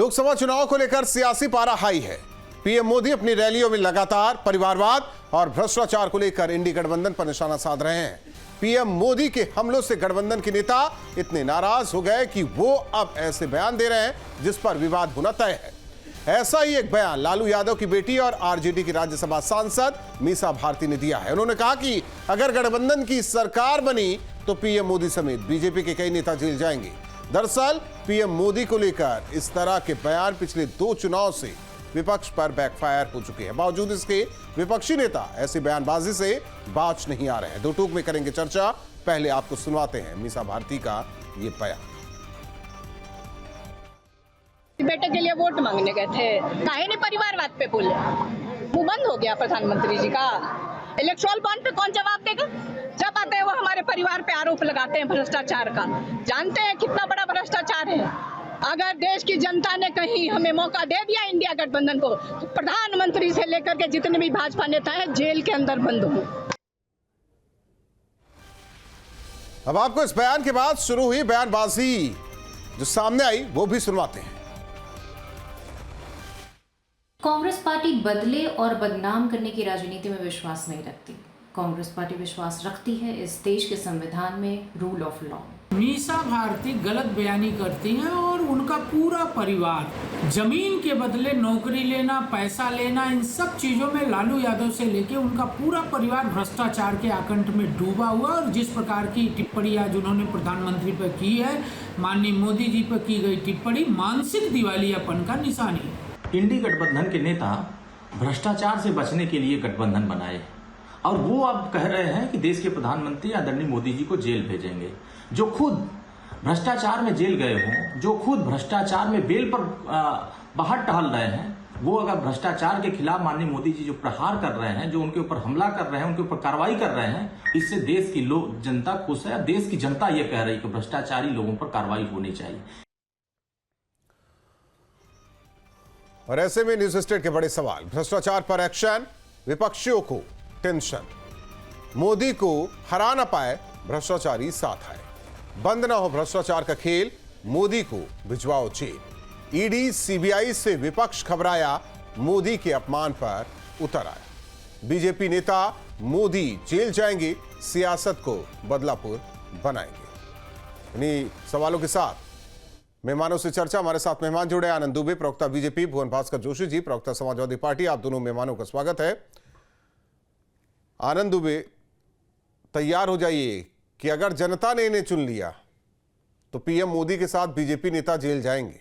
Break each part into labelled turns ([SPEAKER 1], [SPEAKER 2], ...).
[SPEAKER 1] लोकसभा चुनाव को लेकर सियासी पारा हाई है। पीएम मोदी अपनी रैलियों में लगातार परिवारवाद और भ्रष्टाचार को लेकर इंडी गठबंधन पर निशाना साध रहे हैं। पीएम मोदी के हमलों से गठबंधन के नेता इतने नाराज हो गए कि वो अब ऐसे बयान दे रहे हैं जिस पर विवाद होना तय है। ऐसा ही एक बयान लालू यादव की बेटी और आरजेडी की राज्यसभा सांसद मीसा भारती ने दिया है। उन्होंने कहा कि अगर गठबंधन की सरकार बनी तो पीएम मोदी समेत बीजेपी के कई नेता जेल जाएंगे। दरअसल पीएम मोदी को लेकर इस तरह के बयान पिछले 2 चुनाव से विपक्ष पर बैकफायर हो चुके हैं। बावजूद इसके विपक्षी नेता ऐसी बयानबाजी से बाज नहीं आ रहे हैं। दो टूक में करेंगे चर्चा। पहले आपको सुनवाते हैं मीसा भारती का ये बयान।
[SPEAKER 2] बेटे के लिए वोट मांगने गए थे, काहे नहीं परिवारवाद पे बोले? मुंह बंद हो गया प्रधानमंत्री जी का। इलेक्ट्रल बॉन्ड पे कौन जवाब देगा? जब आते हैं वो हमारे परिवार पे आरोप लगाते हैं भ्रष्टाचार का। जानते हैं कितना बड़ा भ्रष्टाचार है। अगर देश की जनता ने कहीं हमें मौका दे दिया इंडिया गठबंधन को, तो प्रधानमंत्री से लेकर के जितने भी भाजपा नेता हैं जेल के अंदर बंद हो।
[SPEAKER 1] अब आपको इस बयान के बाद शुरू हुई बयानबाजी जो सामने आई वो भी सुनवाते हैं।
[SPEAKER 3] कांग्रेस पार्टी बदले और बदनाम करने की राजनीति में विश्वास नहीं रखती। कांग्रेस पार्टी विश्वास रखती है इस देश के संविधान में, rule of law.
[SPEAKER 4] Misa Bharti गलत बयानी करती हैं और उनका पूरा परिवार जमीन के बदले नौकरी लेना, पैसा लेना, इन सब चीजों में लालू यादव से लेके उनका पूरा परिवार भ्रष्टाचार के आकंठ में डूबा हुआ। और जिस प्रकार की टिप्पणी आज उन्होंने प्रधानमंत्री पर की है, माननीय मोदी जी पर की गई टिप्पणी मानसिक दिवालियापन का निशानी है।
[SPEAKER 5] इंडी गठबंधन के नेता भ्रष्टाचार से बचने के लिए गठबंधन बनाए और वो अब कह रहे हैं कि देश के प्रधानमंत्री आदरणीय मोदी जी को जेल भेजेंगे। जो खुद भ्रष्टाचार में जेल गए हों, जो खुद भ्रष्टाचार में बेल पर बाहर टहल रहे हैं, वो अगर भ्रष्टाचार के खिलाफ माननीय मोदी जी जो प्रहार कर रहे हैं, जो उनके ऊपर हमला कर रहे हैं, उनके ऊपर कार्रवाई कर रहे हैं, इससे देश की जनता खुश है। देश की जनता ये कह रही है कि भ्रष्टाचारी लोगों पर कार्रवाई होनी चाहिए।
[SPEAKER 1] और ऐसे में न्यूज स्टेट के बड़े सवाल, भ्रष्टाचार पर एक्शन, विपक्षियों को टेंशन, मोदी को हरा ना पाए भ्रष्टाचारी साथ आए, बंद ना हो भ्रष्टाचार का खेल, मोदी को भिजवाओ जेल। ईडी सीबीआई से विपक्ष घबराया, मोदी के अपमान पर उतर आया। बीजेपी नेता मोदी जेल जाएंगे, सियासत को बदलापुर बनाएंगे। इन्हीं सवालों के साथ मेहमानों से चर्चा। हमारे साथ मेहमान जुड़े आनंद दुबे, प्रवक्ता बीजेपी, भुवन भास्कर जोशी जी, प्रवक्ता समाजवादी पार्टी। आप दोनों मेहमानों का स्वागत है। आनंद दुबे, तैयार हो जाइए कि अगर जनता ने इन्हें चुन लिया तो पीएम मोदी के साथ बीजेपी नेता जेल जाएंगे।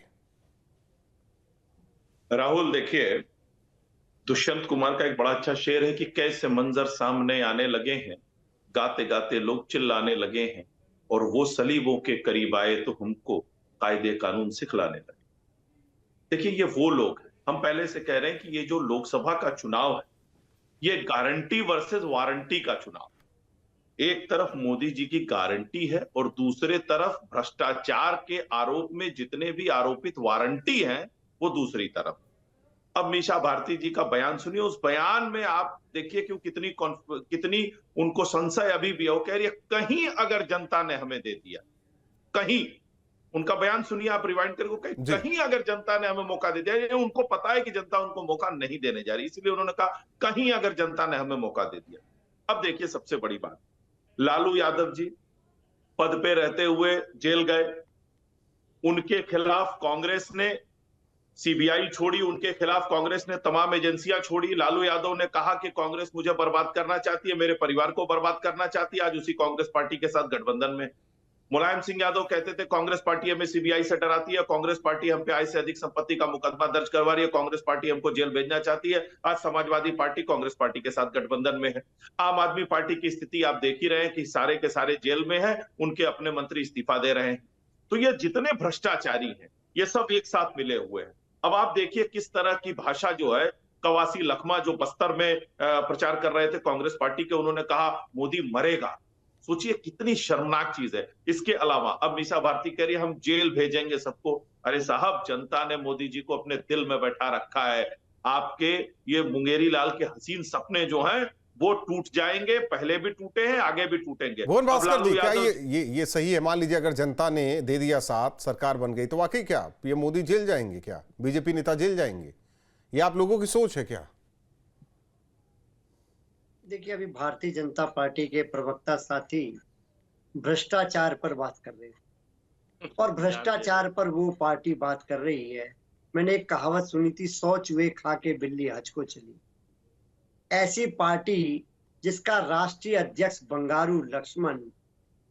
[SPEAKER 6] राहुल, देखिए, दुष्यंत कुमार का एक बड़ा अच्छा शेर है कि कैसे मंजर सामने आने लगे हैं, गाते गाते लोग चिल्लाने लगे हैं, और वो सलीबों के करीब आए तो हमको कायदे कानून सिखलाने लगे। देखिए, ये वो लोग हैं, हम पहले से कह रहे हैं कि ये जो लोकसभा का चुनाव है, ये गारंटी वर्सेस वारंटी का चुनाव। एक तरफ मोदी जी की गारंटी है और दूसरे तरफ भ्रष्टाचार के आरोप में जितने भी आरोपित वारंटी हैं वो दूसरी तरफ। अब मीसा भारती जी का बयान सुनिए। उस बयान में आप देखिए कि कितनी उनको संशय अभी भी है। वो कह रही है कहीं अगर जनता ने हमें दे दिया, कहीं, उनका बयान सुनिए आप, रिवाइंड करके, कहीं अगर जनता ने हमें मौका दे दिया। उनको पता है कि जनता उनको मौका नहीं देने जा रही, इसलिए उन्होंने कहा कहीं अगर जनता ने हमें मौका दे दिया। अब देखिए, सबसे बड़ी बात, लालू यादव जी पद पे रहते हुए जेल गए, उनके खिलाफ कांग्रेस ने सीबीआई छोड़ी, उनके खिलाफ कांग्रेस ने तमाम एजेंसियां छोड़ी। लालू यादव ने कहा कि कांग्रेस मुझे बर्बाद करना चाहती है, मेरे परिवार को बर्बाद करना चाहती है, आज उसी कांग्रेस पार्टी के साथ गठबंधन में। मुलायम सिंह यादव कहते थे कांग्रेस पार्टी हमें सीबीआई से डराती है, कांग्रेस पार्टी हम पे आय से अधिक संपत्ति का मुकदमा दर्ज करवा रही है, कांग्रेस पार्टी हमको जेल भेजना चाहती है। आज समाजवादी पार्टी कांग्रेस पार्टी के साथ गठबंधन में है। आम आदमी पार्टी की स्थिति आप देख ही रहे हैं कि सारे के सारे जेल में है, उनके अपने मंत्री इस्तीफा दे रहे हैं। तो ये जितने भ्रष्टाचारी हैं, ये सब एक साथ मिले हुए हैं। अब आप देखिए किस तरह की भाषा जो है, कवासी लखमा जो बस्तर में प्रचार कर रहे थे कांग्रेस पार्टी के, उन्होंने कहा मोदी मरेगा। सोचिए कितनी शर्मनाक चीज है। इसके अलावा अब मीसा भारती कह रही है हम जेल भेजेंगे सबको। अरे साहब, जनता ने मोदी जी को अपने दिल में बैठा रखा है। आपके ये मुंगेरी लाल के हसीन सपने जो हैं वो टूट जाएंगे, पहले भी टूटे हैं, आगे भी टूटेंगे।
[SPEAKER 1] भुवन
[SPEAKER 6] अब
[SPEAKER 1] भास्कर
[SPEAKER 6] लालू
[SPEAKER 1] जी, क्या
[SPEAKER 6] यादव-
[SPEAKER 1] ये सही है? मान लीजिए अगर जनता ने दे दिया साथ, सरकार बन गई, तो वाकई क्या पीएम मोदी जेल जाएंगे? क्या बीजेपी नेता जेल जाएंगे? ये आप लोगों की सोच है क्या?
[SPEAKER 7] देखिए, अभी भारतीय जनता पार्टी के प्रवक्ता साथी भ्रष्टाचार पर बात कर रहे हैं और भ्रष्टाचार पर वो पार्टी बात कर रही है। मैंने एक कहावत सुनी थी, 100 चूहे खा के बिल्ली हज को चली। ऐसी पार्टी जिसका राष्ट्रीय अध्यक्ष बंगारू लक्ष्मण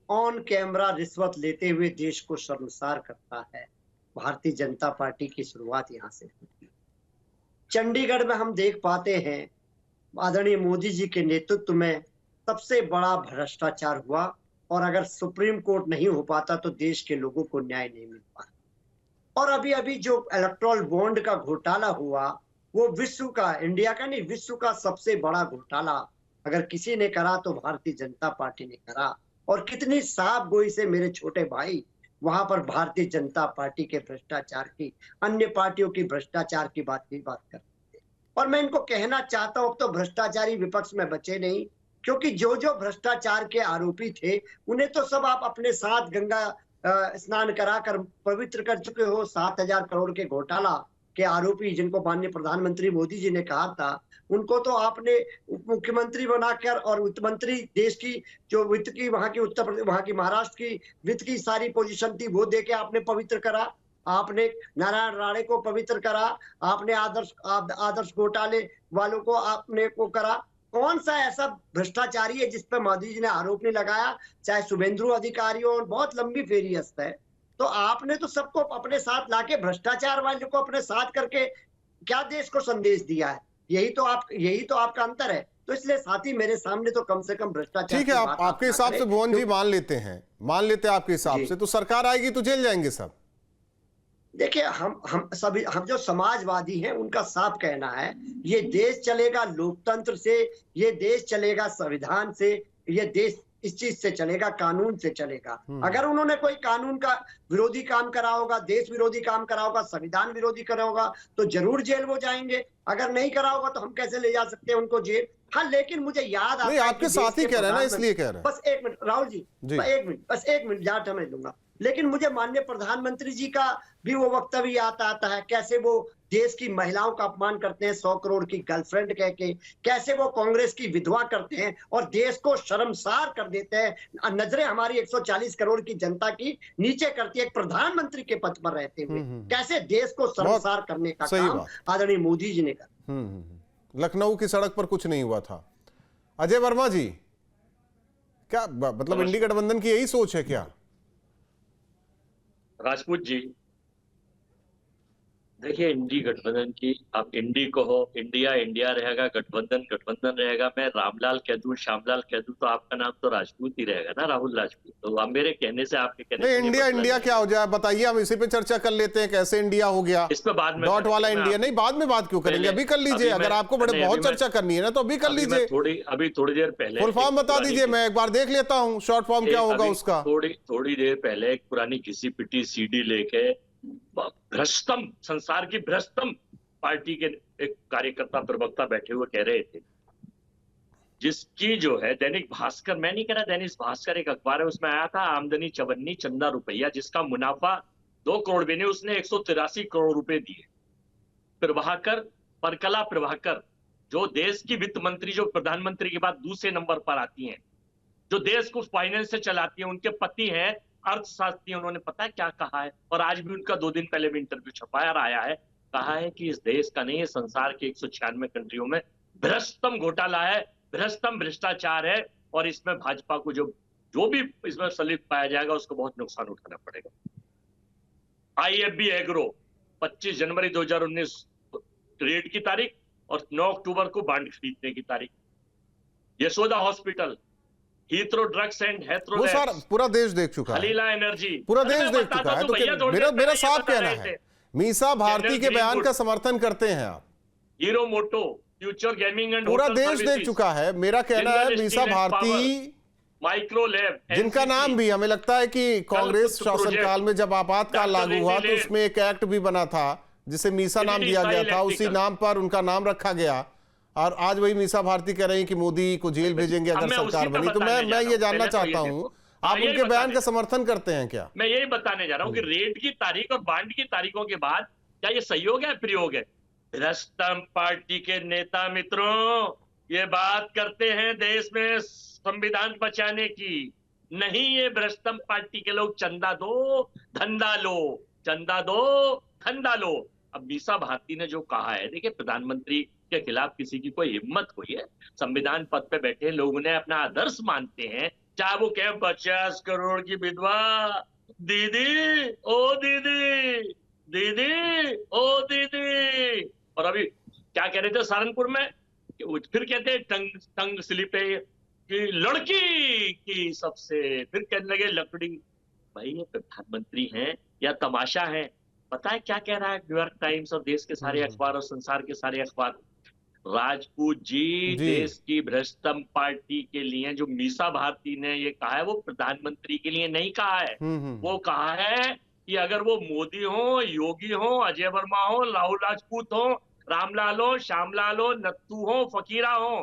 [SPEAKER 7] ऑन कैमरा रिश्वत लेते हुए देश को शर्मसार करता है, भारतीय जनता पार्टी की शुरुआत यहाँ से होती है। चंडीगढ़ में हम देख पाते हैं आदरणीय मोदी जी के नेतृत्व में सबसे बड़ा भ्रष्टाचार हुआ, और अगर सुप्रीम कोर्ट नहीं हो पाता तो देश के लोगों को न्याय नहीं मिल पाता। और अभी अभी जो इलेक्टोरल बॉन्ड का घोटाला हुआ, वो विश्व का, इंडिया का नहीं, विश्व का सबसे बड़ा घोटाला अगर किसी ने करा तो भारतीय जनता पार्टी ने करा। और कितनी साफ गोई से मेरे छोटे भाई वहां पर भारतीय जनता पार्टी के भ्रष्टाचार की, अन्य पार्टियों की भ्रष्टाचार की बात करते थे। और मैं इनको कहना चाहता हूं, अब तो भ्रष्टाचारी विपक्ष में बचे नहीं, क्योंकि जो जो भ्रष्टाचार के आरोपी थे उन्हें तो सब आप अपने साथ गंगा स्नान कराकर पवित्र कर चुके हो। 7,000 करोड़ के घोटाला के आरोपी जिनको माननीय प्रधानमंत्री मोदी जी ने कहा था, उनको तो आपने उप मुख्यमंत्री बनाकर और वित्त मंत्री, देश की जो वित्त की वहां की उत्तर प्रदेश, वहां की महाराष्ट्र की वित्त की सारी पोजीशन थी वो देके आपने पवित्र करा। आपने नारायण राणे को पवित्र करा, आपने आदर्श घोटाले वालों को आपने को करा। कौन सा ऐसा भ्रष्टाचारी है जिस पर मोदी जी ने आरोप नहीं लगाया? चाहे शुभेंदु अधिकारी हो, बहुत लंबी फेरिस्त है। तो आपने तो सबको अपने साथ लाके भ्रष्टाचार वाले को अपने साथ करके क्या देश को संदेश दिया है? यही तो आपका अंतर है। तो इसलिए साथी मेरे सामने तो कम से कम भ्रष्टाचार।
[SPEAKER 1] ठीक है, आपके हिसाब से भुवन जी मान लेते हैं आपके हिसाब से तो सरकार आएगी तो जेल जाएंगे सब।
[SPEAKER 7] देखिए, हम जो समाजवादी हैं उनका साफ कहना है, ये देश चलेगा लोकतंत्र से, ये देश चलेगा संविधान से, ये देश इस चीज से चलेगा, कानून से चलेगा। अगर उन्होंने कोई कानून का विरोधी काम करा होगा, देश विरोधी काम करा होगा, संविधान विरोधी करा होगा, तो जरूर जेल वो जाएंगे। अगर नहीं करा होगा तो हम कैसे ले जा सकते हैं उनको जेल? हाँ, लेकिन मुझे याद आता है,
[SPEAKER 1] आपके साथ ही कह रहे हैं ना, इसलिए कह रहे हैं।
[SPEAKER 7] बस एक मिनट राहुल जी, बस एक मिनट जहाँ समझ लूंगा। लेकिन मुझे माननीय प्रधानमंत्री जी का भी वो वक्तव्य आता है, कैसे वो देश की महिलाओं का अपमान करते हैं 100 करोड़ की गर्लफ्रेंड कह के, कैसे वो कांग्रेस की विधवा करते हैं और देश को शर्मसार कर देते हैं। नजरें हमारी 140 करोड़ की जनता की नीचे करती है एक प्रधानमंत्री के पद पर रहते हुए। कैसे देश को शर्मसार करने का काम आदरणीय मोदी जी ने करा।
[SPEAKER 1] लखनऊ की सड़क पर कुछ नहीं हुआ था। अजय वर्मा जी, क्या मतलब इंडी गठबंधन की यही सोच है क्या?
[SPEAKER 8] राजपूत जी, देखिए, इंडी गठबंधन की, आप इंडी कहो, इंडिया रहेगा, गठबंधन रहेगा। मैं रामलाल कह दूं, श्यामलाल कह दूं, तो आपका नाम तो राजपूत ही रहेगा ना, राहुल राजपूत। तो आप मेरे कहने से आपके कहने से
[SPEAKER 1] इंडिया क्या हो जाए बताइए, हम इसी पे चर्चा कर लेते हैं, कैसे इंडिया हो गया।
[SPEAKER 8] इस पे बाद में
[SPEAKER 1] डॉट वाला इंडिया नहीं, बाद में बात क्यों करेंगे? अभी कर लीजिए, अगर आपको बहुत चर्चा करनी है ना तो अभी कर लीजिए।
[SPEAKER 8] अभी थोड़ी देर पहले
[SPEAKER 1] फुल फॉर्म बता दीजिए, मैं एक बार देख लेता हूँ शॉर्ट फॉर्म क्या होगा उसका।
[SPEAKER 8] थोड़ी देर पहले एक पुरानी घिसी पिटी सीडी लेके भ्रष्टम, संसार की भ्रष्टम पार्टी के एक कार्यकर्ता प्रवक्ता बैठे हुए कह रहे थे, जिसकी जो है दैनिक भास्कर, मैं नहीं कह रहा, दैनिक भास्कर एक अखबार है, उसमें आया था आमदनी 54 चंदा रुपया, जिसका मुनाफा 2 करोड़ भी नहीं, उसने 183 करोड़ रुपए दिए। प्रभाकर, परकला प्रभाकर, जो देश की वित्त मंत्री, जो प्रधानमंत्री के बाद दूसरे नंबर पर आती हैं, जो देश को फाइनेंस से चलाती है, उनके पति हैं अर्थशास्त्री। उन्होंने पता है क्या कहा है, और आज भी उनका 2 दिन पहले भी इंटरव्यू छपाया आया है, कहा है कि इस देश का नहीं है, संसार के 196 कंट्रियों में भ्रष्टम घोटाला है, भ्रष्टम भ्रष्टाचार है, और इसमें भाजपा को जो भी इसमें संलिप्त पाया जाएगा उसको बहुत नुकसान उठाना पड़ेगा। IFB एग्रो 25 जनवरी 2019 रेड की तारीख और 9 अक्टूबर को बांड खरीदने की तारीख। Yashoda hospital, Heathrow drugs and Heathrow,
[SPEAKER 1] वो सारा पूरा देश देख चुका है,
[SPEAKER 8] खलीला एनर्जी
[SPEAKER 1] पूरा देश देख चुका है। तो मेरा साफ कहना है, मीसा भारती के बयान का समर्थन करते हैं आप।
[SPEAKER 8] Hero Moto, Future Gaming and
[SPEAKER 1] पूरा देश देख चुका है। मेरा कहना है मीसा भारती,
[SPEAKER 8] माइक्रो लैब,
[SPEAKER 1] जिनका नाम भी हमें लगता है कि कांग्रेस शासनकाल में जब आपातकाल लागू हुआ तो उसमें एक एक्ट भी बना था जिसे मीसा नाम दिया गया था, उसी नाम पर उनका नाम रखा गया। और आज वही मीसा भारती कह रही हैं कि मोदी को जेल भेजेंगे अगर सरकार बनी। तो मैं ये जानना चाहता हूं, आप उनके बयान का समर्थन करते हैं क्या?
[SPEAKER 8] मैं यही बताने जा रहा हूं कि रेड की तारीख और बांड की तारीखों के बाद क्या ये सहयोग है प्रयोग है? भ्रष्टम पार्टी के नेता मित्रों ये बात करते हैं देश में संविधान बचाने की, नहीं ये भ्रष्टम पार्टी के लोग चंदा दो धंधा लो, चंदा दो धंधा लो। अब मीसा भारती ने जो कहा है, देखिए प्रधानमंत्री के खिलाफ किसी की कोई हिम्मत हुई है? संविधान पद पे बैठे लोग उन्हें अपना आदर्श मानते हैं, चाहे वो कहे 50 करोड़ की विधवा दीदी ओ दीदी, दीदी ओ दीदी। और अभी क्या कह रहे थे सहारनपुर में, फिर कहते हैं टंग स्लिप है कि लड़की की सबसे, फिर कहने लगे लकड़ी। भाई ये प्रधानमंत्री हैं या तमाशा है? पता है क्या कह रहा है न्यूयॉर्क टाइम्स और देश के सारे अखबार और संसार के सारे अखबार? राजपूत जी देश की भ्रष्टम पार्टी के लिए जो मीसा भारती ने ये कहा है वो प्रधानमंत्री के लिए नहीं कहा है। वो कहा है कि अगर वो मोदी हो, योगी हो, अजय वर्मा हो, राहुल राजपूत हो, रामलाल हो, श्यामलाल हो, नत्थू हो, फकीरा हो,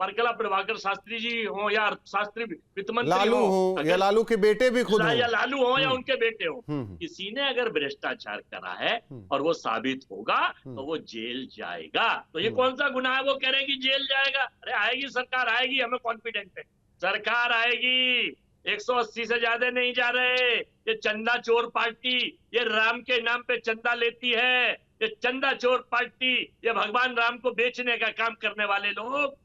[SPEAKER 8] परकला प्रभाकर शास्त्री जी हो या शास्त्री वित्त मंत्री
[SPEAKER 1] लालू हो या लालू के बेटे भी खुद हो,
[SPEAKER 8] या लालू हो या उनके बेटे हो, किसी ने अगर भ्रष्टाचार करा है और वो साबित होगा तो वो जेल जाएगा। तो ये कौन सा गुनाह है? वो कह रहे हैं कि जेल जाएगा। अरे आएगी सरकार, आएगी, हमें कॉन्फिडेंस है सरकार आएगी। 180 से ज्यादा नहीं जा रहे। ये चंदा चोर पार्टी, ये राम के नाम पे चंदा लेती है, ये चंदा चोर पार्टी, ये भगवान राम को बेचने का काम करने वाले लोग,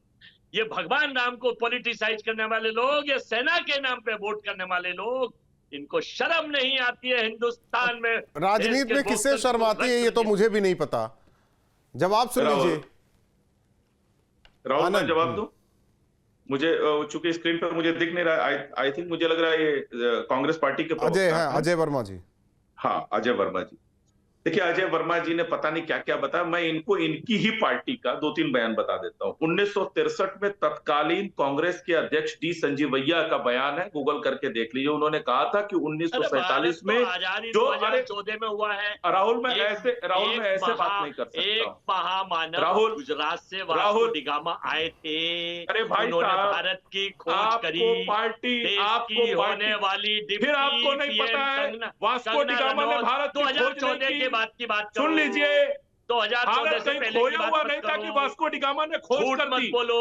[SPEAKER 8] ये भगवान राम को पॉलिटिसाइज करने वाले लोग, ये सेना के नाम पे वोट करने वाले लोग, इनको शर्म नहीं आती है हिंदुस्तान में?
[SPEAKER 1] राजनीति में किससे शर्म आती है ये तो मुझे भी नहीं पता। जवाब सुन लीजिए।
[SPEAKER 6] राहुल मैं जवाब दूं? मुझे चूंकि स्क्रीन पर मुझे दिख नहीं रहा, आई थिंक मुझे लग रहा है ये कांग्रेस पार्टी के
[SPEAKER 1] अजय हैं, अजय वर्मा जी।
[SPEAKER 6] हाँ अजय वर्मा जी। देखिए अजय वर्मा जी ने पता नहीं क्या क्या बताया। मैं इनको इनकी ही पार्टी का 2-3 बयान बता देता हूं। 1963 में तत्कालीन कांग्रेस के अध्यक्ष डी संजीवैया का बयान है, गूगल करके देख लीजिए। उन्होंने कहा था कि 1947 में जो
[SPEAKER 8] 2014 में हुआ है।
[SPEAKER 6] राहुल मैं ऐसे बात नहीं कर सकता।
[SPEAKER 8] एक महामानव
[SPEAKER 6] राहुल
[SPEAKER 8] गुजरात से वास्को डिगामा आए थे।
[SPEAKER 6] अरे भाई
[SPEAKER 8] उन्होंने भारत की खोज करी,
[SPEAKER 6] पार्टी
[SPEAKER 8] आपकी होने वाली
[SPEAKER 6] फिर आपको नहीं पता है वास्को डिगामा ने भारत की खोज
[SPEAKER 8] 2014 के बाद की बात
[SPEAKER 6] सुन लीजिए।
[SPEAKER 8] 2014 से पहले
[SPEAKER 6] खोया हुआ नहीं था कि वास्को डिगामा ने खोज कर दी।
[SPEAKER 8] बोलो,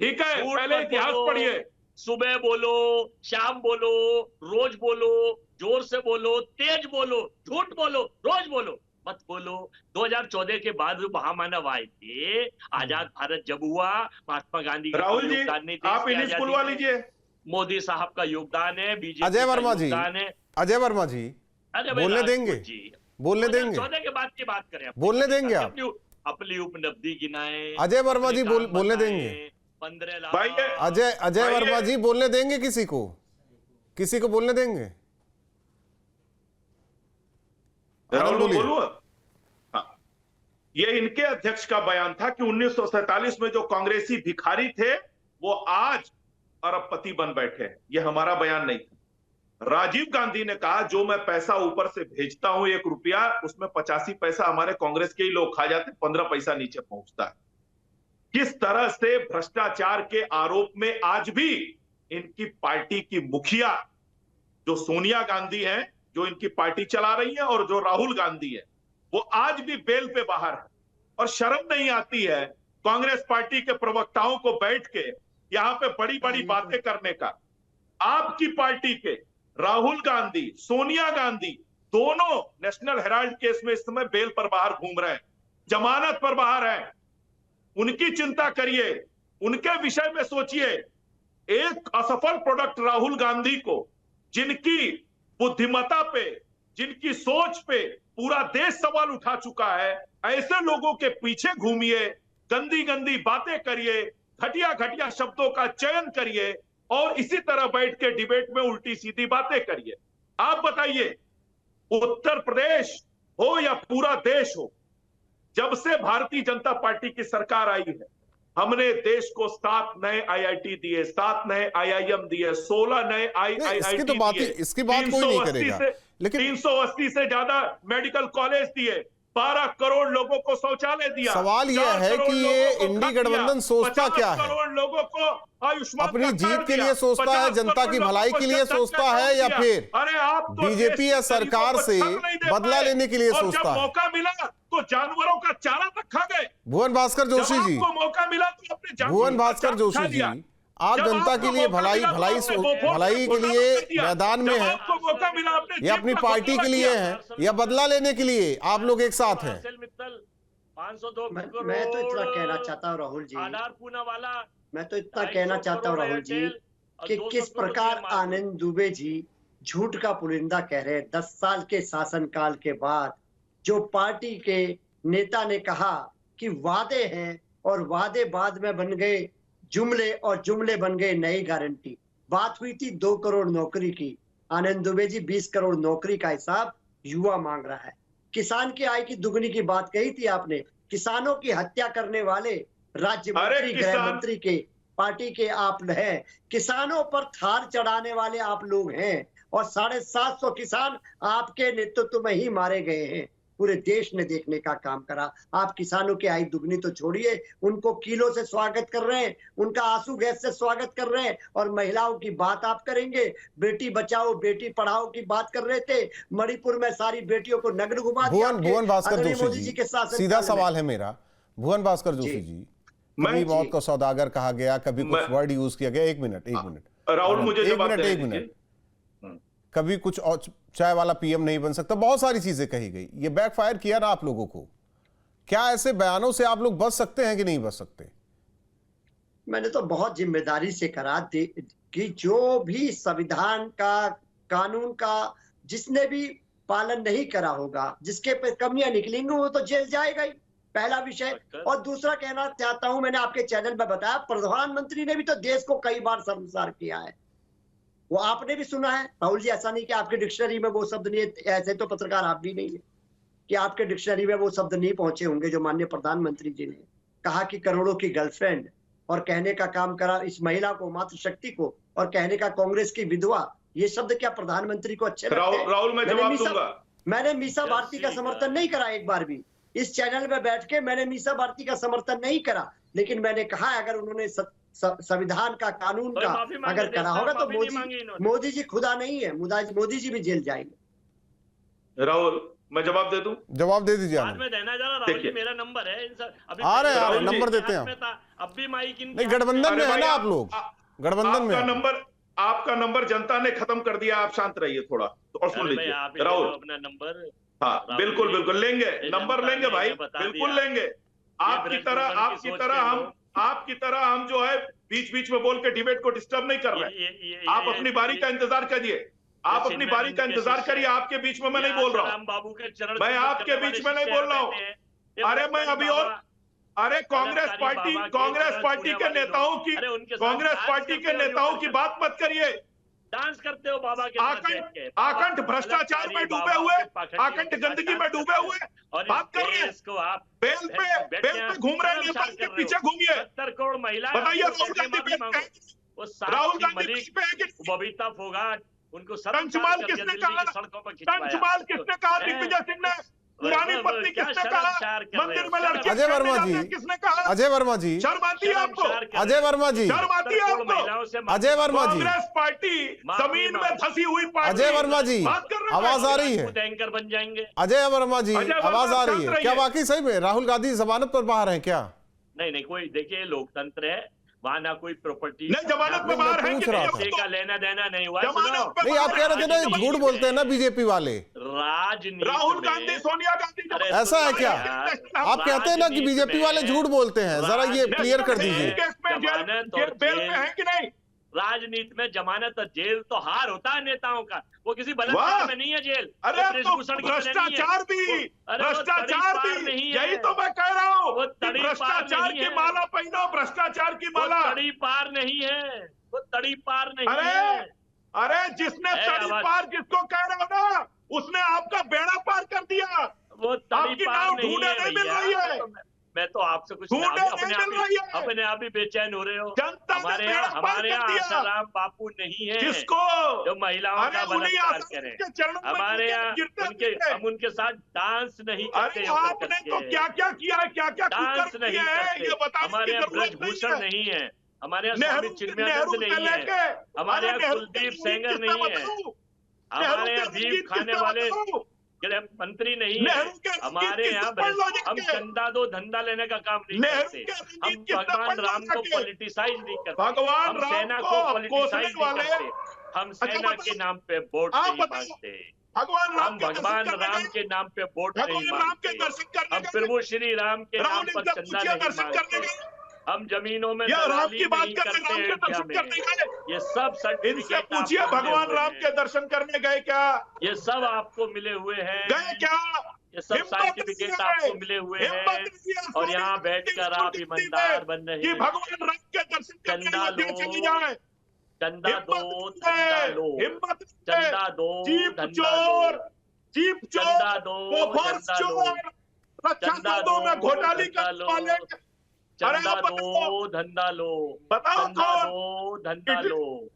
[SPEAKER 6] ठीक है, पहले इतिहास पढ़िए।
[SPEAKER 8] सुबह बोलो, शाम बोलो, रोज बोलो, जोर से बोलो, तेज बोलो, झूठ बोलो, रोज बोलो, मत बोलो। 2014 के बाद जो महामानव आए थे, आजाद भारत जब हुआ, महात्मा गांधी का योगदान नहीं,
[SPEAKER 6] आप इन्हें स्कूलवा लीजिए।
[SPEAKER 8] मोदी साहब का योगदान है, बीजेपी
[SPEAKER 1] अजय वर्मा जी, अजय वर्मा जी बोलने देंगे? बोलने देंगे?
[SPEAKER 8] 2014 के बाद की बात करें,
[SPEAKER 1] बोलने देंगे आप?
[SPEAKER 8] अपनी उपलब्धि गिनाए।
[SPEAKER 1] अजय वर्मा जी बोलने देंगे?
[SPEAKER 8] 15 लाख।
[SPEAKER 1] अजय वर्मा जी बोलने देंगे? किसी को बोलने देंगे?
[SPEAKER 6] बोलूं? हाँ, ये इनके अध्यक्ष का बयान था कि 1947 में जो कांग्रेसी भिखारी थे वो आज अरबपति बन बैठे हैं। ये हमारा बयान नहीं था। राजीव गांधी ने कहा जो मैं पैसा ऊपर से भेजता हूं 1 रुपया, उसमें 85 पैसा हमारे कांग्रेस के ही लोग खा जाते, 15 पैसा नीचे पहुंचता है। किस तरह से भ्रष्टाचार के आरोप में आज भी इनकी पार्टी की मुखिया जो सोनिया गांधी हैं, जो इनकी पार्टी चला रही है, और जो राहुल गांधी है, वो आज भी बेल पे बाहर है। और शर्म नहीं आती है कांग्रेस पार्टी के प्रवक्ताओं को बैठ के यहां पे बड़ी बड़ी बातें करने का। आपकी पार्टी के राहुल गांधी, सोनिया गांधी दोनों नेशनल हेराल्ड केस में इस समय बेल पर बाहर घूम रहे हैं, जमानत पर बाहर हैं। उनकी चिंता करिए, उनके विषय में सोचिए। एक असफल प्रोडक्ट राहुल गांधी को, जिनकी बुद्धिमत्ता पे, जिनकी सोच पे पूरा देश सवाल उठा चुका है, ऐसे लोगों के पीछे घूमिए, गंदी गंदी बातें करिए, घटिया घटिया शब्दों का चयन करिए और इसी तरह बैठ के डिबेट में उल्टी सीधी बातें करिए। आप बताइए, उत्तर प्रदेश हो या पूरा देश हो, जब से भारतीय जनता पार्टी की सरकार आई है, हमने देश को 7 नए IIT दिए, 7 नए IIM दिए, 16 नए IIT
[SPEAKER 1] इसकी बात कोई नहीं करेगा। लेकिन
[SPEAKER 6] 380 से ज्यादा मेडिकल कॉलेज दिए, 12 करोड़ लोगों को शौचालय दिया।
[SPEAKER 1] सवाल यह
[SPEAKER 6] 4
[SPEAKER 1] है
[SPEAKER 6] करोड़
[SPEAKER 1] कि ये
[SPEAKER 6] लोगों को
[SPEAKER 1] इंडी
[SPEAKER 6] घर दिया,
[SPEAKER 1] गठबंधन सोचता
[SPEAKER 6] 50
[SPEAKER 1] क्या है?
[SPEAKER 6] करोड़ लोगों को आयुष्मान
[SPEAKER 1] अपनी
[SPEAKER 6] कार्ड
[SPEAKER 1] जीत के
[SPEAKER 6] दिया,
[SPEAKER 1] लिए सोचता है,
[SPEAKER 6] 50
[SPEAKER 1] जनता की
[SPEAKER 6] करोड़
[SPEAKER 1] भलाई
[SPEAKER 6] लोगों
[SPEAKER 1] के
[SPEAKER 6] को
[SPEAKER 1] लिए
[SPEAKER 6] जनता
[SPEAKER 1] सोचता
[SPEAKER 6] का
[SPEAKER 1] है, या
[SPEAKER 6] दिया।
[SPEAKER 1] फिर
[SPEAKER 6] अरे आप तो
[SPEAKER 1] बीजेपी या सरकार से बदला लेने के लिए
[SPEAKER 6] और
[SPEAKER 1] सोचता
[SPEAKER 6] जब
[SPEAKER 1] है?
[SPEAKER 6] मौका मिला तो जानवरों का चारा तक खा गए।
[SPEAKER 1] भुवन भास्कर
[SPEAKER 6] जब
[SPEAKER 1] जोशी जी,
[SPEAKER 6] आपको मौका मिला तो अपने जानवरों
[SPEAKER 1] भुवन
[SPEAKER 6] का
[SPEAKER 1] भास्कर
[SPEAKER 6] चारा
[SPEAKER 1] जोशी
[SPEAKER 6] खा
[SPEAKER 1] जी,
[SPEAKER 6] लिया।
[SPEAKER 1] आप
[SPEAKER 6] जब
[SPEAKER 1] जनता
[SPEAKER 6] आपको
[SPEAKER 1] के लिए
[SPEAKER 6] मौका
[SPEAKER 1] भलाई
[SPEAKER 6] मिला तो
[SPEAKER 1] भलाई
[SPEAKER 6] आपने वो
[SPEAKER 1] भलाई के
[SPEAKER 6] घोटाला
[SPEAKER 1] लिए
[SPEAKER 6] कर दिया।
[SPEAKER 1] मैदान में
[SPEAKER 6] जब
[SPEAKER 1] है,
[SPEAKER 6] आपको मौका मिला अपने
[SPEAKER 1] या अपनी
[SPEAKER 6] जेब का
[SPEAKER 1] पार्टी के
[SPEAKER 6] घोटाला
[SPEAKER 1] लिए
[SPEAKER 6] किया।
[SPEAKER 1] है, या बदला लेने के लिए आप लोग एक साथ हैं?
[SPEAKER 8] 502
[SPEAKER 7] मैं तो इतना कहना चाहता हूँ राहुल जी, मैं तो इतना कहना चाहता हूँ राहुल जी कि किस प्रकार आनंद दुबे जी झूठ का पुलिंदा कह रहे हैं। 10 साल के शासनकाल के बाद जो पार्टी के नेता ने कहा कि वादे हैं और वादे बाद में बन गए जुमले और जुमले बन गए नई गारंटी। बात हुई थी 2 करोड़ नौकरी की, आनंद दुबे जी 20 करोड़ नौकरी का हिसाब युवा मांग रहा है। किसान की आय की दुगनी की बात कही थी आपने, किसानों की हत्या करने वाले राज्य मंत्री गृह मंत्री के पार्टी के आप हैं, किसानों पर थार चढ़ाने वाले आप लोग हैं, और 750 किसान आपके नेतृत्व में ही मारे गए हैं। पूरे देश ने देखने का काम करा। आप किसानों की आय दुगनी तो छोड़िए, उनको किलो से स्वागत कर रहे हैं, उनका आंसू गैस से स्वागत कर रहे हैं, और महिलाओं की बात आप करेंगे। बेटी बचाओ बेटी पढ़ाओ की बात कर रहे थे, मणिपुर में सारी बेटियों को नग्न घुमा दिया।
[SPEAKER 1] भुवन भास्कर जोशी जी,
[SPEAKER 7] के साथ
[SPEAKER 1] सीधा सवाल है मेरा, भुवन भास्कर जोशी जी, कभी मौत को सौदागर कहा गया, कभी कुछ वर्ड यूज किया गया। एक मिनट
[SPEAKER 6] राहुल, मुझे
[SPEAKER 1] एक मिनट, कभी कुछ और चाय वाला पीएम नहीं बन सकता, बहुत सारी चीजें कही गई। ये बैकफायर किया ना आप लोगों को। क्या ऐसे बयानों से आप लोग बच सकते हैं कि नहीं बच सकते?
[SPEAKER 7] मैंने तो बहुत जिम्मेदारी से करा कि जो भी संविधान का, कानून का जिसने भी पालन नहीं करा होगा, जिसके पे कमियां निकलेंगी, वो तो जेल जाएगा ही, पहला विषय। और दूसरा कहना चाहता हूं, मैंने आपके चैनल में बताया, प्रधानमंत्री ने भी तो देश को कई बार शर्मसार किया है, वो आपने भी सुना है राहुल जी। ऐसा नहीं कि आपके डिक्शनरी में वो शब्द नहीं है, ऐसे तो पत्रकार आप भी नहीं है कि आपके डिक्शनरी में वो शब्द नहीं पहुंचे होंगे जो माननीय प्रधानमंत्री जी ने कहा कि करोड़ों की गर्लफ्रेंड, और कहने का काम करा इस महिला को, मातृशक्ति को, और कहने का कांग्रेस की विधवा। ये शब्द क्या प्रधानमंत्री को अच्छे लगते हैं?
[SPEAKER 6] राहुल, मैं जवाब दूंगा।
[SPEAKER 7] मैंने मीसा भारती का समर्थन नहीं करा एक बार भी, इस चैनल में बैठ के मैंने मीसा भारती का समर्थन नहीं करा, लेकिन मैंने कहा अगर उन्होंने संविधान का, कानून का अगर करा होगा तो मोदी जी खुदा नहीं है, मोदी जी भी जेल जाएंगे।
[SPEAKER 6] राहुल, मैं जवाब दे दूं?
[SPEAKER 1] जवाब दे दीजिए।
[SPEAKER 8] बाद में देना जरा राहुल जी, मेरा नंबर है अभी
[SPEAKER 1] आ रहे हैं, नंबर देते हैं।
[SPEAKER 8] अब भी माइक
[SPEAKER 1] नहीं, गठबंधन में है ना आप लोग, गठबंधन में
[SPEAKER 6] आपका नंबर जनता ने खत्म कर दिया, आप शांत रहिए थोड़ा और सुन लीजिए। राहुल,
[SPEAKER 8] अपना नंबर,
[SPEAKER 6] हाँ बिल्कुल बिल्कुल लेंगे, नंबर लेंगे भाई, बिल्कुल लेंगे। आपकी तरह हम जो है बीच बीच में बोल के डिबेट को डिस्टर्ब नहीं कर रहे। आप अपनी बारी का इंतजार करिए, आप अपनी बारी का इंतजार करिए। आपके बीच में मैं नहीं बोल रहा हूँ, मैं आपके बीच में नहीं बोल रहा हूँ। अरे मैं अभी और, अरे कांग्रेस पार्टी के नेताओं की बात मत करिए।
[SPEAKER 8] डांस करते हो बाबा के
[SPEAKER 6] आकंठ भ्रष्टाचार में डूबे हुए, आकंठ गंदगी में डूबे हुए बात कर रहे हैं। आप बेल पे घूम रहे हैं, नेता के पीछे घूमिए।
[SPEAKER 8] 70 करोड़ महिला,
[SPEAKER 6] बताइए राहुल गांधी
[SPEAKER 8] बबीता फोगाट, उनको
[SPEAKER 6] पंचमाल किसने कहा? पंचमाल किसने कहा? दिग्विजय सिंह ने? पुरानी पत्नी किसने कहा? मंदिर में लड़के
[SPEAKER 1] अजय वर्मा जी
[SPEAKER 6] किसने कहा?
[SPEAKER 1] अजय वर्मा जी,
[SPEAKER 6] शर्म आती है आपको?
[SPEAKER 1] अजय वर्मा जी,
[SPEAKER 6] शर्म आती है आपको?
[SPEAKER 1] अजय वर्मा जी,
[SPEAKER 6] कांग्रेस पार्टी जमीन में धसी हुई पार्टी।
[SPEAKER 1] अजय वर्मा जी, आवाज आ रही है?
[SPEAKER 8] एंकर बन जाएंगे।
[SPEAKER 1] अजय वर्मा जी, आवाज आ रही है क्या? वाकई सही में राहुल गांधी जमानत पर बाहर हैं क्या?
[SPEAKER 8] नहीं, कोई, देखिए लोकतंत्र है, वहाँ ना कोई प्रॉपर्टी,
[SPEAKER 6] नहीं जमानत में बाहर है कि नहीं?
[SPEAKER 8] का लेना देना नहीं हुआ।
[SPEAKER 1] नहीं, आप कह रहे थे ना झूठ बोलते हैं ना बीजेपी वाले,
[SPEAKER 8] राजनीति,
[SPEAKER 6] राहुल गांधी, सोनिया गांधी,
[SPEAKER 1] ऐसा है क्या? आप कहते हैं ना कि बीजेपी वाले झूठ बोलते हैं, जरा ये क्लियर कर दीजिए।
[SPEAKER 6] बेल में है कि नहीं?
[SPEAKER 8] राजनीति में जमानत और जेल तो हार होता है नेताओं का, वो किसी बलात्कार में नहीं है जेल।
[SPEAKER 6] अरे तो भ्रष्टाचार भी नहीं, यही तो मैं कह रहा हूँ। भ्रष्टाचार की माला पहनो, भ्रष्टाचार की माला।
[SPEAKER 8] तड़ी पार नहीं है, वो तड़ी पार नहीं है।
[SPEAKER 6] अरे जिसने तड़ी पार जिसको कह रहे हो ना, उसने आपका बेड़ा पार कर दिया।
[SPEAKER 8] वो तड़ी पार नहीं है,
[SPEAKER 6] मिल रही है।
[SPEAKER 8] मैं तो आपसे कुछ
[SPEAKER 6] ढूंढे नहीं मिल रही है।
[SPEAKER 8] अपने आप ही बेचैन हो रहे हो।
[SPEAKER 6] जनता ने
[SPEAKER 8] हमारे
[SPEAKER 6] बेड़ा पार कर
[SPEAKER 8] यहाँ
[SPEAKER 6] दिया।
[SPEAKER 8] आसाराम बापू नहीं है
[SPEAKER 6] किसको?
[SPEAKER 8] जो महिलाओं
[SPEAKER 6] अरे
[SPEAKER 8] का
[SPEAKER 6] उन्हीं
[SPEAKER 8] बलात्कार
[SPEAKER 6] आसाराम
[SPEAKER 8] करें।
[SPEAKER 6] के चरणों में
[SPEAKER 8] हमारे यहाँ
[SPEAKER 6] गिरते थे।
[SPEAKER 8] हम उनके साथ डांस नहीं करते।
[SPEAKER 6] अरे आपने तो क्या क्या किया है, क्या क्या
[SPEAKER 8] डांस
[SPEAKER 6] कुकर्म
[SPEAKER 8] नहीं
[SPEAKER 6] किए हैं,
[SPEAKER 8] करते।
[SPEAKER 6] ये बताने
[SPEAKER 8] हमारे
[SPEAKER 6] की
[SPEAKER 8] यहाँ
[SPEAKER 6] जरूरत
[SPEAKER 8] ब्रजभूषण
[SPEAKER 6] नहीं
[SPEAKER 8] नहीं है, हमारे यहाँ
[SPEAKER 6] नेहरू
[SPEAKER 8] स्वामी चिन्मयानंद नहीं है, हमारे यहाँ कुलदीप सेंगर नहीं है, हमारे यहाँ भीख खाने वाले गृह मंत्री नहीं है, हमारे यहाँ हम चंदा दो धंधा लेने का काम नहीं करते। हम भगवान राम को पॉलिटिसाइज नहीं करते।
[SPEAKER 6] भगवान
[SPEAKER 8] हम
[SPEAKER 6] राम
[SPEAKER 8] सेना
[SPEAKER 6] को
[SPEAKER 8] को
[SPEAKER 6] अब
[SPEAKER 8] पॉलिटिसाइज
[SPEAKER 6] कोसने
[SPEAKER 8] नहीं
[SPEAKER 6] वाले।
[SPEAKER 8] करते। हम
[SPEAKER 6] अच्छा
[SPEAKER 8] सेना
[SPEAKER 6] बताओ।
[SPEAKER 8] के नाम पे वोट
[SPEAKER 6] आप
[SPEAKER 8] नहीं
[SPEAKER 6] बताओ।
[SPEAKER 8] मांगते।
[SPEAKER 6] भगवान
[SPEAKER 8] हम
[SPEAKER 6] राम के
[SPEAKER 8] भगवान
[SPEAKER 6] दर्शन
[SPEAKER 8] राम
[SPEAKER 6] करने
[SPEAKER 8] के नाम पे वोट नहीं
[SPEAKER 6] भगवान राम के
[SPEAKER 8] मांगते।
[SPEAKER 6] दर्शन करने
[SPEAKER 8] हम
[SPEAKER 6] गए।
[SPEAKER 8] प्रभु श्री राम के नाम
[SPEAKER 6] राहुल
[SPEAKER 8] पर
[SPEAKER 6] इनसे
[SPEAKER 8] चंदा
[SPEAKER 6] पूछिए,
[SPEAKER 8] नहीं
[SPEAKER 6] दर्शन करने
[SPEAKER 8] मांगते।
[SPEAKER 6] गए।
[SPEAKER 8] हम जमीनों में
[SPEAKER 6] या राम
[SPEAKER 8] दलाली
[SPEAKER 6] की बात
[SPEAKER 8] नहीं
[SPEAKER 6] कर रहे,
[SPEAKER 8] करते
[SPEAKER 6] राम के
[SPEAKER 8] अयोध्या
[SPEAKER 6] दर्शन
[SPEAKER 8] में।
[SPEAKER 6] करने गए।
[SPEAKER 8] ये सब
[SPEAKER 6] इनसे
[SPEAKER 8] सर्टिफिकेट
[SPEAKER 6] पूछिए,
[SPEAKER 8] आपको मिले
[SPEAKER 6] भगवान
[SPEAKER 8] हुए
[SPEAKER 6] राम
[SPEAKER 8] हैं।
[SPEAKER 6] के दर्शन करने गए क्या?
[SPEAKER 8] ये सब आपको मिले हुए हैं।
[SPEAKER 6] गए क्या?
[SPEAKER 8] ये सब
[SPEAKER 6] हिम्मत
[SPEAKER 8] सर्टिफिकेट
[SPEAKER 6] नहीं है।
[SPEAKER 8] आपको मिले हुए
[SPEAKER 6] हिम्मत
[SPEAKER 8] हैं।
[SPEAKER 6] नहीं है
[SPEAKER 8] और
[SPEAKER 6] सोनिया
[SPEAKER 8] यहाँ
[SPEAKER 6] गांधी
[SPEAKER 8] बैठकर
[SPEAKER 6] को
[SPEAKER 8] आप
[SPEAKER 6] टिप्पणी
[SPEAKER 8] ईमानदार
[SPEAKER 6] में
[SPEAKER 8] बन रहे
[SPEAKER 6] कि
[SPEAKER 8] हैं।
[SPEAKER 6] भगवान राम के दर्शन करने
[SPEAKER 8] चंदा
[SPEAKER 6] अयोध्या
[SPEAKER 8] दो,
[SPEAKER 6] चली जाए।
[SPEAKER 8] चंदा दो,
[SPEAKER 6] हिम्मत
[SPEAKER 8] धंधा
[SPEAKER 6] नहीं
[SPEAKER 8] लो,
[SPEAKER 6] है, हिम्मत नहीं है।
[SPEAKER 8] चंदा दो,
[SPEAKER 6] जीप
[SPEAKER 8] धंधा
[SPEAKER 6] चोर,
[SPEAKER 8] लो,
[SPEAKER 6] जीप चोर,
[SPEAKER 8] चंदा दो,
[SPEAKER 6] गोफर्स
[SPEAKER 8] धंधा लो,
[SPEAKER 6] चोर, रक्षा
[SPEAKER 8] चंदा
[SPEAKER 6] सौदों में
[SPEAKER 8] दो,
[SPEAKER 6] घोटाले
[SPEAKER 8] धंधा
[SPEAKER 6] करने
[SPEAKER 8] लो,
[SPEAKER 6] वाले। अरे
[SPEAKER 8] चंदा
[SPEAKER 6] आप बताओ,
[SPEAKER 8] दो, धंधा लो,
[SPEAKER 6] बताओ
[SPEAKER 8] चंदा
[SPEAKER 6] कौन?
[SPEAKER 8] दो, धंधा लो,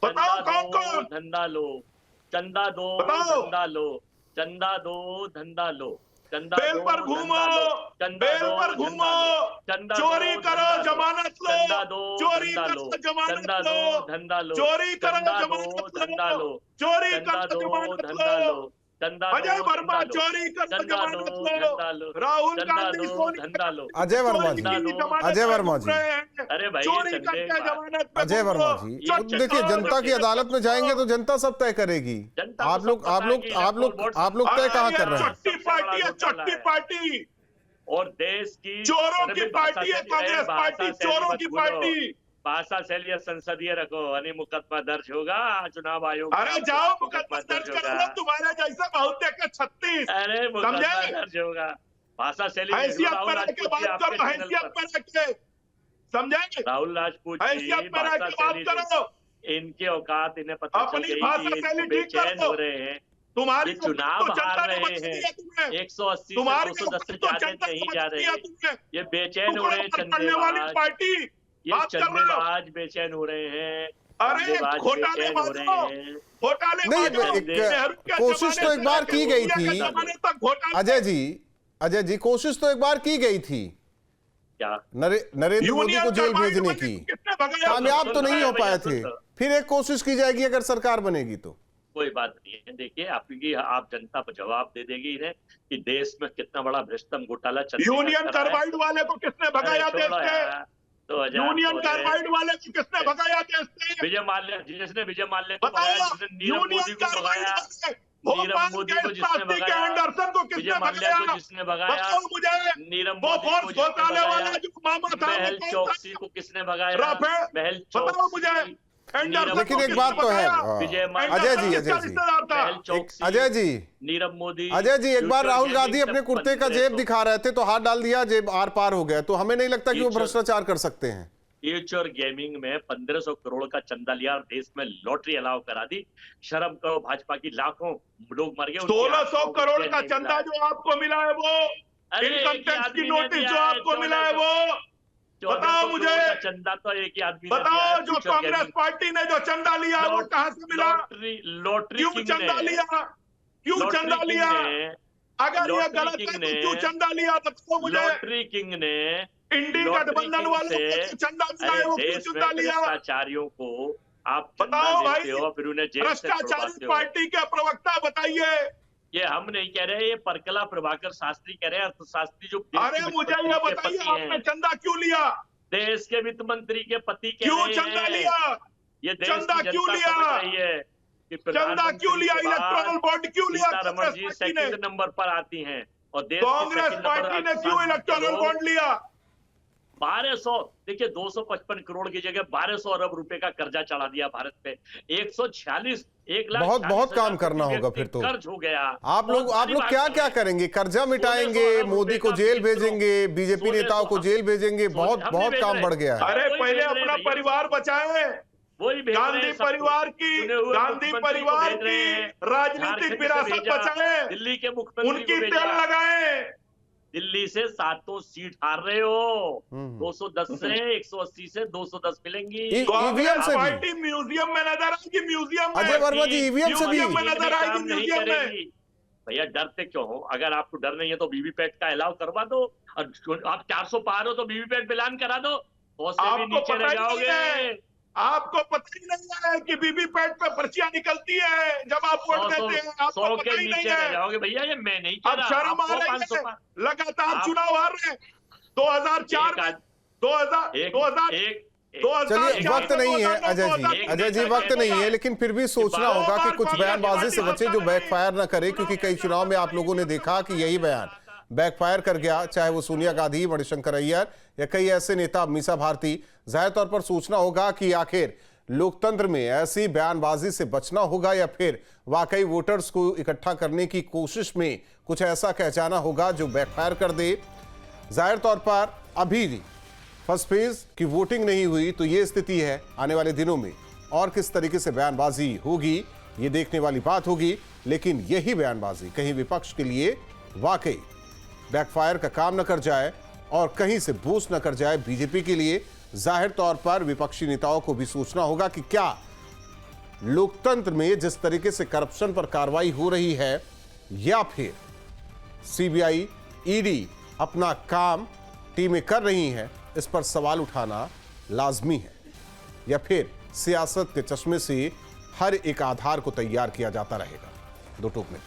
[SPEAKER 6] बताओ
[SPEAKER 8] चंदा
[SPEAKER 6] कौन
[SPEAKER 8] दो,
[SPEAKER 6] कौन?
[SPEAKER 8] धंधा लो, चंदा दो,
[SPEAKER 6] बताओ।
[SPEAKER 8] धंधा लो, चंदा दो, धंधा लो, चंदा
[SPEAKER 6] बेल
[SPEAKER 8] दो,
[SPEAKER 6] पर घूमो,
[SPEAKER 8] धंधा लो, चंदा
[SPEAKER 6] बेल
[SPEAKER 8] दो,
[SPEAKER 6] पर
[SPEAKER 8] धंधा
[SPEAKER 6] घूमो,
[SPEAKER 8] लो, चंदा
[SPEAKER 6] चोरी
[SPEAKER 8] दो,
[SPEAKER 6] करो,
[SPEAKER 8] धंधा लो,
[SPEAKER 6] जमानत लो,
[SPEAKER 8] चंदा दो,
[SPEAKER 6] चोरी
[SPEAKER 8] धंधा
[SPEAKER 6] करो,
[SPEAKER 8] लो,
[SPEAKER 6] जमानत
[SPEAKER 8] चंदा
[SPEAKER 6] लो,
[SPEAKER 8] दो, धंधा लो,
[SPEAKER 6] चोरी करो,
[SPEAKER 8] चंदा दो,
[SPEAKER 6] जमानत
[SPEAKER 8] धंधा
[SPEAKER 6] लो,
[SPEAKER 8] लो,
[SPEAKER 6] चोरी
[SPEAKER 8] चंदा
[SPEAKER 6] करो,
[SPEAKER 8] दो,
[SPEAKER 6] जमानत
[SPEAKER 8] धंधा लो,
[SPEAKER 6] लो।
[SPEAKER 8] चंदा
[SPEAKER 6] अजय
[SPEAKER 8] दो,
[SPEAKER 6] वर्मा,
[SPEAKER 8] धंधा लो,
[SPEAKER 6] चोरी करो,
[SPEAKER 8] चंदा दो,
[SPEAKER 6] जमानत
[SPEAKER 8] धंधा
[SPEAKER 6] लो।
[SPEAKER 8] लो,
[SPEAKER 6] राहुल
[SPEAKER 8] चंदा
[SPEAKER 6] गांधी,
[SPEAKER 8] दो,
[SPEAKER 6] सोनिया
[SPEAKER 8] धंधा लो।
[SPEAKER 1] अजय वर्मा
[SPEAKER 6] चोरी
[SPEAKER 1] जी,
[SPEAKER 6] की जमानत
[SPEAKER 1] अजय
[SPEAKER 6] पर
[SPEAKER 1] वर्मा
[SPEAKER 6] घूम
[SPEAKER 1] जी।
[SPEAKER 6] रहे हैं।
[SPEAKER 8] अरे भाई,
[SPEAKER 6] चोरी
[SPEAKER 8] ये
[SPEAKER 6] करके
[SPEAKER 8] चंदे
[SPEAKER 6] जमानत पे
[SPEAKER 1] अजय
[SPEAKER 6] घूमो।
[SPEAKER 1] वर्मा जी,
[SPEAKER 8] ये
[SPEAKER 1] तो देखिए, जनता की अदालत में जाएंगे तो जनता सब तय करेगी।
[SPEAKER 8] जनता को
[SPEAKER 1] आप
[SPEAKER 8] सब
[SPEAKER 1] लोग
[SPEAKER 8] पता
[SPEAKER 1] आप
[SPEAKER 8] है
[SPEAKER 1] लोग
[SPEAKER 8] कि
[SPEAKER 1] आप लोग
[SPEAKER 8] इलेक्ट्रोल
[SPEAKER 1] आप लोग तय
[SPEAKER 6] अरे
[SPEAKER 1] कहाँ
[SPEAKER 6] ये
[SPEAKER 1] कर रहे हैं?
[SPEAKER 6] चट्टी पार्टी है, चट्टी पार्टी,
[SPEAKER 8] और देश की
[SPEAKER 6] चोरों
[SPEAKER 8] अरे
[SPEAKER 6] की
[SPEAKER 8] भाई,
[SPEAKER 6] पार्टी है
[SPEAKER 8] भाषा शैली-
[SPEAKER 6] कांग्रेस
[SPEAKER 8] भाषा
[SPEAKER 6] पार्टी,
[SPEAKER 8] शैली
[SPEAKER 6] चोरों
[SPEAKER 8] मत
[SPEAKER 6] की
[SPEAKER 8] भूलो।
[SPEAKER 6] पार्टी।
[SPEAKER 8] भाषा शैली संसदीय रखो, यानी मुकदमा दर्ज होगा चुनाव आयोग में।
[SPEAKER 6] अरे
[SPEAKER 8] आपको
[SPEAKER 6] जाओ,
[SPEAKER 8] मुकदमा
[SPEAKER 6] मुकदमा दर्ज
[SPEAKER 8] होगा।
[SPEAKER 6] करो, तुम्हारे जैसा बहुत देखा 36।
[SPEAKER 8] अरे मुकदमा
[SPEAKER 6] समझे?
[SPEAKER 8] दर्ज होगा। भाषा शैली देख लो,
[SPEAKER 6] हैसियत
[SPEAKER 8] राहुल
[SPEAKER 6] पर रह के
[SPEAKER 8] राजपूत जी
[SPEAKER 6] बात
[SPEAKER 8] आपके
[SPEAKER 6] करो,
[SPEAKER 8] चैनल
[SPEAKER 6] हैसियत
[SPEAKER 8] पर।
[SPEAKER 6] पर रह के, समझे?
[SPEAKER 8] राहुल राजपूत जी
[SPEAKER 6] हैसियत पर रह
[SPEAKER 8] भाषा
[SPEAKER 6] के बात
[SPEAKER 8] शैली
[SPEAKER 6] करो।
[SPEAKER 8] इनके औकात इन्हें पता चल
[SPEAKER 6] अपनी
[SPEAKER 8] गई
[SPEAKER 6] भाषा
[SPEAKER 8] कि
[SPEAKER 6] शैली
[SPEAKER 8] इनको
[SPEAKER 6] ठीक
[SPEAKER 8] बेचैन
[SPEAKER 6] करो।
[SPEAKER 8] हो रहे हैं।
[SPEAKER 6] तुम्हारी
[SPEAKER 8] ये चुनाव
[SPEAKER 6] तो जनता
[SPEAKER 8] हार
[SPEAKER 6] ने
[SPEAKER 8] रहे
[SPEAKER 6] बख्श दिया
[SPEAKER 8] हैं,
[SPEAKER 6] तुम्हें।
[SPEAKER 8] 180 से
[SPEAKER 6] तुम्हारी
[SPEAKER 8] 210 से
[SPEAKER 6] तो
[SPEAKER 8] ज्यादा
[SPEAKER 6] जनता
[SPEAKER 8] नहीं
[SPEAKER 6] समझ
[SPEAKER 8] जा रहे
[SPEAKER 6] दिया
[SPEAKER 8] हैं।
[SPEAKER 6] तुमने।
[SPEAKER 8] ये बेचैन हो रहे हैं
[SPEAKER 6] पढ़ने वाली
[SPEAKER 8] चंदेबाज,
[SPEAKER 6] पार्टी
[SPEAKER 8] ये
[SPEAKER 6] बात कर रहे हो।
[SPEAKER 8] चंदेबाज बेचैन हो रहे हैं,
[SPEAKER 6] अरे
[SPEAKER 8] चंदेबाज
[SPEAKER 6] घोटाले
[SPEAKER 8] बेचैन हो रहे हैं।
[SPEAKER 6] घोटाले
[SPEAKER 1] नहीं,
[SPEAKER 6] नेहरू के
[SPEAKER 1] कोशिश
[SPEAKER 6] जमाने
[SPEAKER 1] तो एक
[SPEAKER 6] से
[SPEAKER 1] बार की गई
[SPEAKER 6] इंडिया के
[SPEAKER 1] थी।
[SPEAKER 6] जमाने तक घोटाले।
[SPEAKER 1] अजय जी, कोशिश तो एक बार की गई थी
[SPEAKER 8] क्या
[SPEAKER 1] नरेंद्र मोदी को जेल भेजने की,
[SPEAKER 6] किसने भगाया?
[SPEAKER 1] कामयाब तो नहीं हो पाए थे। फिर एक कोशिश की जाएगी अगर सरकार बनेगी तो।
[SPEAKER 8] कोई बात नहीं है। देखिए, आप जनता को जवाब दे देगी इन्हें कि देश में कितना बड़ा भ्रष्टम घोटाला चल रहा है।
[SPEAKER 6] यूनियन कार्बाइड वाले को किसने भगाया
[SPEAKER 8] अरे
[SPEAKER 6] देश
[SPEAKER 8] छोड़ो
[SPEAKER 6] से?
[SPEAKER 8] यार, 2016
[SPEAKER 6] यूनियन कार्बाइड वाले को किसने भगाया देश से?
[SPEAKER 8] विजय माल्या, जिसने विजय माल्या को
[SPEAKER 6] बताओ,
[SPEAKER 8] भगाया, जिसने नीरव
[SPEAKER 6] यूनियन
[SPEAKER 8] मोदी को
[SPEAKER 6] कार्बाइड
[SPEAKER 8] भगाया,
[SPEAKER 6] वाले,
[SPEAKER 8] नीरव
[SPEAKER 6] भोपाल
[SPEAKER 8] मोदी
[SPEAKER 6] के
[SPEAKER 8] को जिसने
[SPEAKER 6] शास्त्री के
[SPEAKER 8] भगाया,
[SPEAKER 6] एंडरसन को किसने
[SPEAKER 8] विजय माल्या को
[SPEAKER 6] भगाया?
[SPEAKER 8] जिसने भगाया,
[SPEAKER 6] बताओ मुझे।
[SPEAKER 8] नीरव मोदी को
[SPEAKER 6] बोफोर्स
[SPEAKER 8] जिसने
[SPEAKER 6] घोटाले वाला
[SPEAKER 8] भगाया,
[SPEAKER 6] जो मामा था वो
[SPEAKER 8] महल
[SPEAKER 6] कौन
[SPEAKER 8] चौकसी
[SPEAKER 6] था?
[SPEAKER 8] को किसने भगाया,
[SPEAKER 6] राफेल,
[SPEAKER 8] महल
[SPEAKER 6] बताओ मुझे।
[SPEAKER 8] चौकसी,
[SPEAKER 6] एंडरसन
[SPEAKER 1] लेकिन
[SPEAKER 6] को
[SPEAKER 1] एक बात
[SPEAKER 6] किसने
[SPEAKER 1] तो है,
[SPEAKER 6] भगाया?
[SPEAKER 8] विजय माल्या,
[SPEAKER 1] अजय जी,
[SPEAKER 6] किसका रिश्तेदार था?
[SPEAKER 8] महल चौकसी,
[SPEAKER 1] अजय जी,
[SPEAKER 8] नीरव मोदी,
[SPEAKER 1] अजय जी, एक बार
[SPEAKER 8] फ्यूचर
[SPEAKER 1] राहुल गांधी
[SPEAKER 8] गेमिंग
[SPEAKER 1] अपने
[SPEAKER 8] सब
[SPEAKER 1] कुर्ते का
[SPEAKER 8] बंद
[SPEAKER 1] जेब
[SPEAKER 8] करे
[SPEAKER 1] दिखा रहे थे तो हाथ डाल दिया, जेब आर पार हो गया। तो हमें नहीं लगता कि वो
[SPEAKER 8] फ्यूचर-
[SPEAKER 1] भ्रष्टाचार कर सकते हैं।
[SPEAKER 8] फ्यूचर गेमिंग में 1500 करोड़ का चंदा लिया और देश में लॉटरी अलाउ करा दी। शर्म करो, भाजपा की लाखों लोग मर गए।
[SPEAKER 6] 1600 करोड़ का चंदा जो आपको मिला है वो, इनकम टैक्स की नोटिस जो आपको मिला है वो, बताओ मुझे।
[SPEAKER 8] चंदा तो एक ही आदमी ने दिया
[SPEAKER 6] बताओ
[SPEAKER 8] है,
[SPEAKER 6] जो
[SPEAKER 8] फ्यूचर
[SPEAKER 6] कांग्रेस
[SPEAKER 8] गेमिंग।
[SPEAKER 6] पार्टी ने जो चंदा लिया वो कहां से मिला?
[SPEAKER 8] लॉटरी
[SPEAKER 6] क्यों
[SPEAKER 8] किंग
[SPEAKER 6] चंदा
[SPEAKER 8] ने,
[SPEAKER 6] लिया? क्यों
[SPEAKER 8] लॉटरी
[SPEAKER 6] चंदा
[SPEAKER 8] किंग
[SPEAKER 6] लिया?
[SPEAKER 8] ने,
[SPEAKER 6] अगर ये
[SPEAKER 8] लॉटरी
[SPEAKER 6] गलत
[SPEAKER 8] किंग
[SPEAKER 6] है तो
[SPEAKER 8] ने,
[SPEAKER 6] क्यों चंदा लिया? बताओ मुझे।
[SPEAKER 8] लॉटरी किंग ने
[SPEAKER 6] इंडी
[SPEAKER 8] लॉटरी
[SPEAKER 6] गठबंधन
[SPEAKER 8] किंग
[SPEAKER 6] वालों को
[SPEAKER 8] से-
[SPEAKER 6] जो चंदा मिला है
[SPEAKER 8] अरे
[SPEAKER 6] वो क्यों
[SPEAKER 8] देश में
[SPEAKER 6] चंदा लिया?
[SPEAKER 8] भ्रष्टाचारियों को आप चंदा
[SPEAKER 6] बताओ
[SPEAKER 8] देते
[SPEAKER 6] भाई,
[SPEAKER 8] हो, फिर उन्हें जेल से
[SPEAKER 6] भ्रष्टाचारी
[SPEAKER 8] छुड़वाते हो।
[SPEAKER 6] पार्टी के प्रवक्ता बताइए।
[SPEAKER 8] ये हम नहीं कह रहे, ये परकला प्रभाकर शास्त्री कह रहे हैं, अर्थशास्त्री जो देश
[SPEAKER 6] अरे
[SPEAKER 8] के वित्त
[SPEAKER 6] मुझे
[SPEAKER 8] मंत्री
[SPEAKER 6] ये
[SPEAKER 8] के
[SPEAKER 6] बताइए,
[SPEAKER 8] पति
[SPEAKER 6] आपने
[SPEAKER 8] हैं,
[SPEAKER 6] चंदा क्यों लिया?
[SPEAKER 8] देश के वित्त मंत्री के पति कह
[SPEAKER 6] क्यों
[SPEAKER 8] रहे
[SPEAKER 6] चंदा
[SPEAKER 8] हैं।
[SPEAKER 6] लिया?
[SPEAKER 8] ये देश
[SPEAKER 6] चंदा
[SPEAKER 8] की
[SPEAKER 6] क्यों
[SPEAKER 8] जनता
[SPEAKER 6] लिया?
[SPEAKER 8] समझ रही है कि
[SPEAKER 6] चंदा क्यों लिया?
[SPEAKER 8] प्रधानमंत्री के बाद
[SPEAKER 6] इलेक्टोरल बॉन्ड क्यों लिया?
[SPEAKER 8] सीतारमण जी
[SPEAKER 6] कांग्रेस पार्टी ने,
[SPEAKER 8] सेकंड नंबर पर आती हैं और देश की
[SPEAKER 6] कांग्रेस
[SPEAKER 8] सेकंड नंबर
[SPEAKER 6] पार्टी ने क्यों इलेक्टोरल बॉन्ड लिया?
[SPEAKER 8] 1200, देखिए 255 करोड़ की जगह 1200 अरब रुपए का कर्जा चढ़ा दिया भारत पे। 146
[SPEAKER 1] बहुत काम करना होगा फिर तो।
[SPEAKER 8] कर्ज हो गया।
[SPEAKER 1] आप लोग क्या क्या करेंगे? कर्जा मिटाएंगे, मोदी को जेल भेजेंगे, बीजेपी नेताओं को जेल भेजेंगे, बहुत काम बढ़ गया है।
[SPEAKER 6] अरे पहले अपना परिवार बचाएं।
[SPEAKER 8] वही
[SPEAKER 6] गांधी परिवार की राजनीतिक विरासत बचाएं,
[SPEAKER 8] दिल्ली के मुख्यमंत्री
[SPEAKER 6] उनकी तेल लगाएं।
[SPEAKER 8] दिल्ली से 7 सीट हार रहे हो, 210 से 180 से 210 मिलेंगी।
[SPEAKER 1] ईवीएम से भी
[SPEAKER 6] पार्टी म्यूजियम में नजर आएगी, म्यूजियम में
[SPEAKER 1] अजय वर्मा जी, ईवीएम से भी
[SPEAKER 6] में नजर आएगी, म्यूजियम में।
[SPEAKER 8] भैया डरते क्यों हो? अगर आपको डर नहीं है तो वीवीपैट का अलाउ करवा दो, और आप 400 पार हो तो वीवीपैट ऐलान करा दो, भी नीचे रह जाओगे।
[SPEAKER 6] आपको पता ही नहीं है कि वीवीपैट पे पर्चियां निकलती है जब आप वोट देते हैं, आपको
[SPEAKER 8] 100
[SPEAKER 6] पता
[SPEAKER 8] के
[SPEAKER 6] ही नहीं
[SPEAKER 8] नीचे रह
[SPEAKER 6] है।
[SPEAKER 8] जाओगे भैया, ये मैं नहीं कह
[SPEAKER 6] अब
[SPEAKER 8] रहा।
[SPEAKER 6] शर्म आ
[SPEAKER 8] आपको
[SPEAKER 6] रही
[SPEAKER 8] 500
[SPEAKER 6] है,
[SPEAKER 8] पार।
[SPEAKER 6] लगातार चुनाव हार रहे हैं। 2004 में 2000
[SPEAKER 1] चलिए, वक्त नहीं है अजय जी वक्त नहीं है, लेकिन फिर भी सोचना होगा कि कुछ बयानबाजी से बचे जो बैकफायर ना करे, क्योंकि कई चुनाव में आप लोगों ने देखा कि यही बयान बैकफायर कर गया, चाहे वो सोनिया गांधी, मणिशंकर अय्यर या कई ऐसे नेता, मीसा भारती। जाहिर तौर पर सोचना होगा कि आखिर लोकतंत्र में ऐसी बयानबाजी से बचना होगा या फिर वाकई वोटर्स को इकट्ठा करने की कोशिश में कुछ ऐसा कह जाना होगा जो बैकफायर कर दे। जाहिर तौर पर अभी भी फर्स्ट फेज की वोटिंग नहीं हुई, तो ये स्थिति है। आने वाले दिनों में और किस तरीके से बयानबाजी होगी ये देखने वाली बात होगी, लेकिन यही बयानबाजी कहीं विपक्ष के लिए वाकई बैकफायर का काम न कर जाए और कहीं से बूस्ट न कर जाए बीजेपी के लिए। जाहिर तौर पर विपक्षी नेताओं को भी सोचना होगा कि क्या लोकतंत्र में जिस तरीके से करप्शन पर कार्रवाई हो रही है, या फिर सीबीआई, ईडी अपना काम टीमें कर रही हैं, इस पर सवाल उठाना लाजमी है, या फिर सियासत के चश्मे से हर एक आधार को तैयार किया जाता रहेगा। दो टोक में